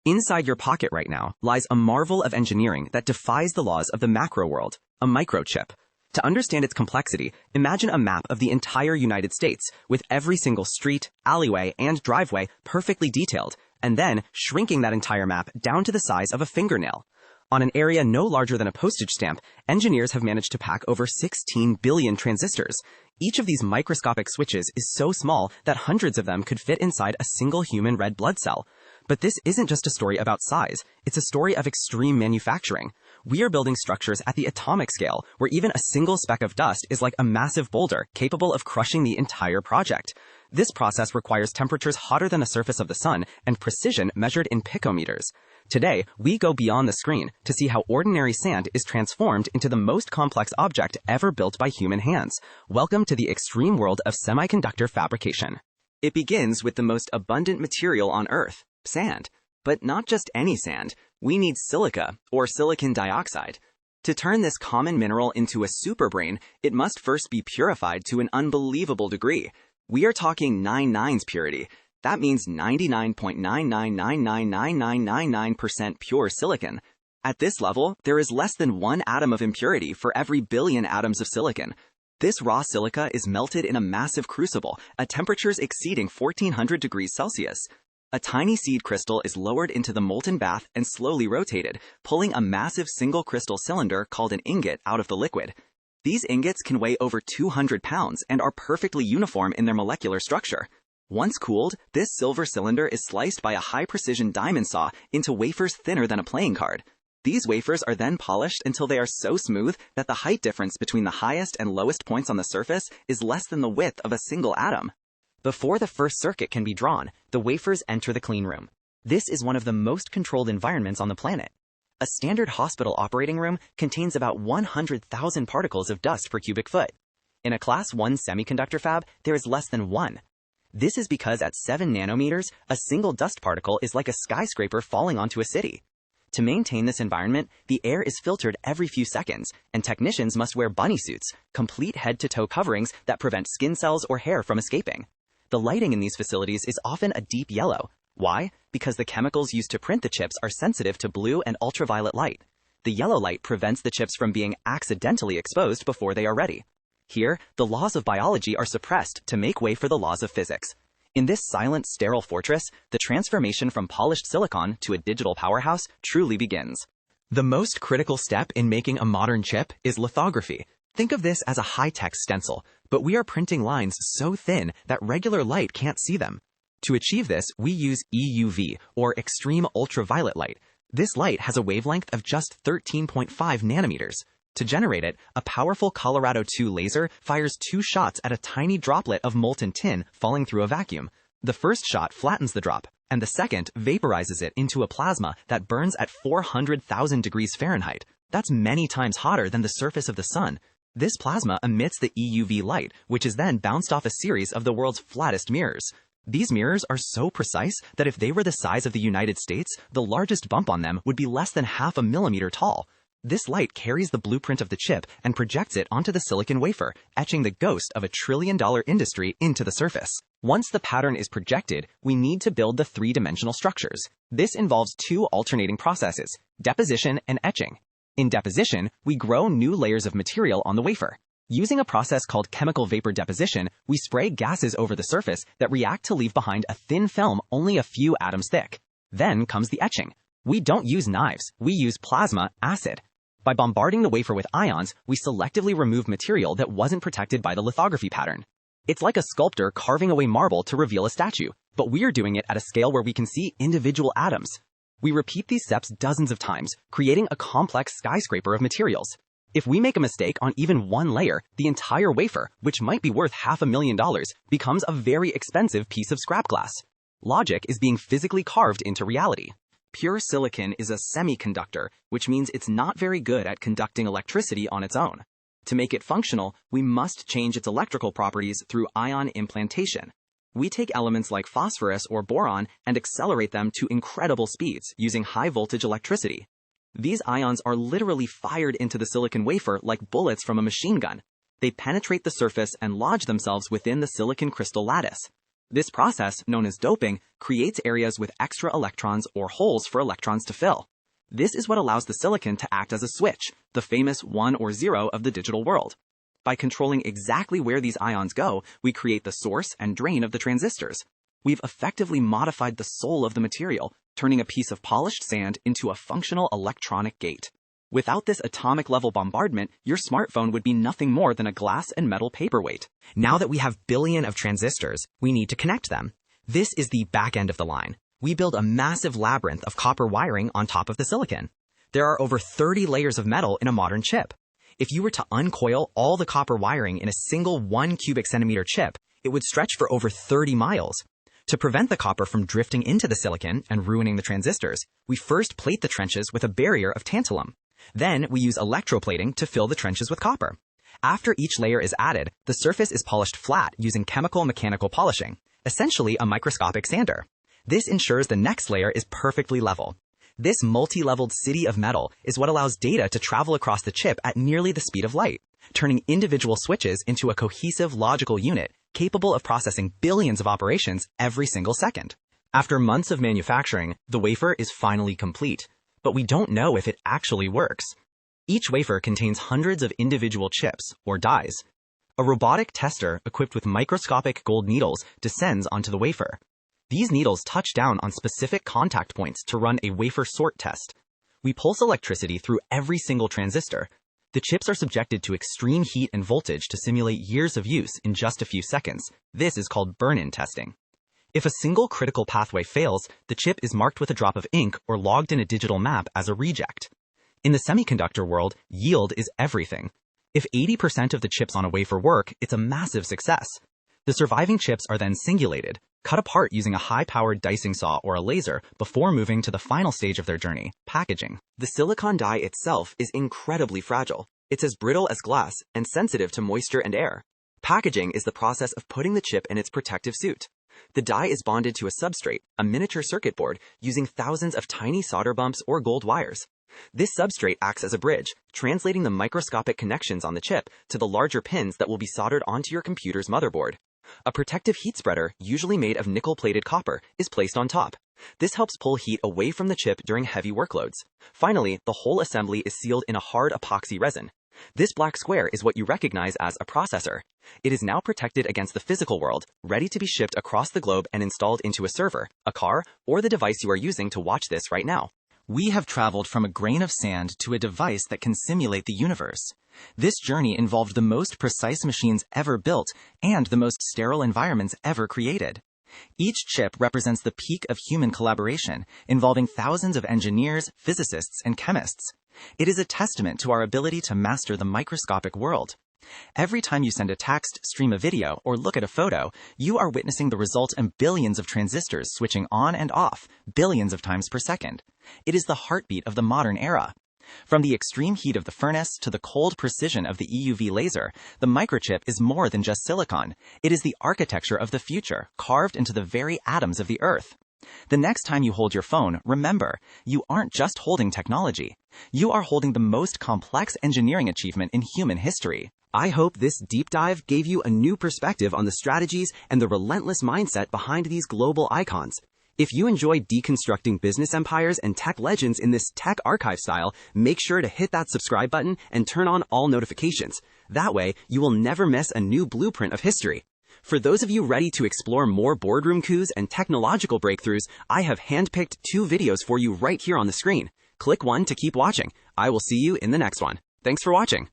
Inside your pocket right now lies a marvel of engineering that defies the laws of the macro world, a microchip. To understand its complexity, imagine a map of the entire United States, with every single street, alleyway, and driveway perfectly detailed, and then shrinking that entire map down to the size of a fingernail. On an area no larger than a postage stamp, engineers have managed to pack over 16 billion transistors. Each of these microscopic switches is so small that hundreds of them could fit inside a single human red blood cell. But this isn't just a story about size, it's a story of extreme manufacturing. We are building structures at the atomic scale, where even a single speck of dust is like a massive boulder capable of crushing the entire project. This process requires temperatures hotter than the surface of the sun and precision measured in picometers. Today, we go beyond the screen to see how ordinary sand is transformed into the most complex object ever built by human hands. Welcome to the extreme world of semiconductor fabrication. It begins with the most abundant material on Earth, sand. But not just any sand. We need silica, or silicon dioxide. To turn this common mineral into a superbrain, it must first be purified to an unbelievable degree. We are talking 9 nines purity. That means 99.9999999% pure silicon. At this level, there is less than 1 atom of impurity for every billion atoms of silicon. This raw silica is melted in a massive crucible at temperatures exceeding 1400 degrees Celsius. A tiny seed crystal is lowered into the molten bath and slowly rotated, pulling a massive single crystal cylinder called an ingot out of the liquid. These ingots can weigh over 200 pounds and are perfectly uniform in their molecular structure. Once cooled, this silver cylinder is sliced by a high-precision diamond saw into wafers thinner than a playing card. These wafers are then polished until they are so smooth that the height difference between the highest and lowest points on the surface is less than the width of a single atom. Before the first circuit can be drawn, the wafers enter the clean room. This is one of the most controlled environments on the planet. A standard hospital operating room contains about 100,000 particles of dust per cubic foot. In a Class 1 semiconductor fab, there is less than 1. This is because at 7 nanometers, a single dust particle is like a skyscraper falling onto a city. To maintain this environment, the air is filtered every few seconds, and technicians must wear bunny suits, complete head-to-toe coverings that prevent skin cells or hair from escaping. The lighting in these facilities is often a deep yellow. Why? Because the chemicals used to print the chips are sensitive to blue and ultraviolet light. The yellow light prevents the chips from being accidentally exposed before they are ready. Here, the laws of biology are suppressed to make way for the laws of physics. In this silent, sterile fortress, the transformation from polished silicon to a digital powerhouse truly begins. The most critical step in making a modern chip is lithography. Think of this as a high-tech stencil, but we are printing lines so thin that regular light can't see them. To achieve this, we use EUV, or extreme ultraviolet light. This light has a wavelength of just 13.5 nanometers. To generate it, a powerful Colorado 2 laser fires 2 shots at a tiny droplet of molten tin falling through a vacuum. The first shot flattens the drop, and the second vaporizes it into a plasma that burns at 400,000 degrees Fahrenheit. That's many times hotter than the surface of the sun. This plasma emits the EUV light, which is then bounced off a series of the world's flattest mirrors. These mirrors are so precise that if they were the size of the United States, the largest bump on them would be less than half a millimeter tall. This light carries the blueprint of the chip and projects it onto the silicon wafer, etching the ghost of a trillion-dollar industry into the surface. Once the pattern is projected, we need to build the 3-dimensional structures. This involves 2 alternating processes, deposition and etching. In deposition, we grow new layers of material on the wafer. Using a process called chemical vapor deposition, we spray gases over the surface that react to leave behind a thin film only a few atoms thick. Then comes the etching. We don't use knives, we use plasma acid. By bombarding the wafer with ions, we selectively remove material that wasn't protected by the lithography pattern. It's like a sculptor carving away marble to reveal a statue, but we are doing it at a scale where we can see individual atoms. We repeat these steps dozens of times, creating a complex skyscraper of materials. If we make a mistake on even one layer, the entire wafer, which might be worth $500,000, becomes a very expensive piece of scrap glass. Logic is being physically carved into reality. Pure silicon is a semiconductor, which means it's not very good at conducting electricity on its own. To make it functional, we must change its electrical properties through ion implantation. We take elements like phosphorus or boron and accelerate them to incredible speeds using high-voltage electricity. These ions are literally fired into the silicon wafer like bullets from a machine gun. They penetrate the surface and lodge themselves within the silicon crystal lattice. This process, known as doping, creates areas with extra electrons or holes for electrons to fill. This is what allows the silicon to act as a switch, the famous 1 or 0 of the digital world. By controlling exactly where these ions go, we create the source and drain of the transistors. We've effectively modified the soul of the material, turning a piece of polished sand into a functional electronic gate. Without this atomic-level bombardment, your smartphone would be nothing more than a glass and metal paperweight. Now that we have billions of transistors, we need to connect them. This is the back end of the line. We build a massive labyrinth of copper wiring on top of the silicon. There are over 30 layers of metal in a modern chip. If you were to uncoil all the copper wiring in a single 1 cubic centimeter chip, it would stretch for over 30 miles. To prevent the copper from drifting into the silicon and ruining the transistors, we first plate the trenches with a barrier of tantalum. Then we use electroplating to fill the trenches with copper. After each layer is added, the surface is polished flat using chemical-mechanical polishing, essentially a microscopic sander. This ensures the next layer is perfectly level. This multi-leveled city of metal is what allows data to travel across the chip at nearly the speed of light, turning individual switches into a cohesive logical unit capable of processing billions of operations every single second. After months of manufacturing, the wafer is finally complete, but we don't know if it actually works. Each wafer contains hundreds of individual chips, or dies. A robotic tester equipped with microscopic gold needles descends onto the wafer. These needles touch down on specific contact points to run a wafer sort test. We pulse electricity through every single transistor. The chips are subjected to extreme heat and voltage to simulate years of use in just a few seconds. This is called burn-in testing. If a single critical pathway fails, the chip is marked with a drop of ink or logged in a digital map as a reject. In the semiconductor world, yield is everything. If 80% of the chips on a wafer work, it's a massive success. The surviving chips are then singulated, cut apart using a high-powered dicing saw or a laser before moving to the final stage of their journey, packaging. The silicon die itself is incredibly fragile. It's as brittle as glass and sensitive to moisture and air. Packaging is the process of putting the chip in its protective suit. The die is bonded to a substrate, a miniature circuit board, using thousands of tiny solder bumps or gold wires. This substrate acts as a bridge, translating the microscopic connections on the chip to the larger pins that will be soldered onto your computer's motherboard. A protective heat spreader, usually made of nickel-plated copper, is placed on top. This helps pull heat away from the chip during heavy workloads. Finally, the whole assembly is sealed in a hard epoxy resin. This black square is what you recognize as a processor. It is now protected against the physical world, ready to be shipped across the globe and installed into a server, a car, or the device you are using to watch this right now. We have traveled from a grain of sand to a device that can simulate the universe. This journey involved the most precise machines ever built and the most sterile environments ever created. Each chip represents the peak of human collaboration, involving thousands of engineers, physicists, and chemists. It is a testament to our ability to master the microscopic world. Every time you send a text, stream a video, or look at a photo, you are witnessing the result in billions of transistors switching on and off, billions of times per second. It is the heartbeat of the modern era. From the extreme heat of the furnace to the cold precision of the EUV laser, the microchip is more than just silicon. It is the architecture of the future, carved into the very atoms of the Earth. The next time you hold your phone, remember, you aren't just holding technology. You are holding the most complex engineering achievement in human history. I hope this deep dive gave you a new perspective on the strategies and the relentless mindset behind these global icons. If you enjoy deconstructing business empires and tech legends in this Tech Archive style, make sure to hit that subscribe button and turn on all notifications. That way, you will never miss a new blueprint of history. For those of you ready to explore more boardroom coups and technological breakthroughs, I have handpicked 2 videos for you right here on the screen. Click one to keep watching. I will see you in the next one. Thanks for watching.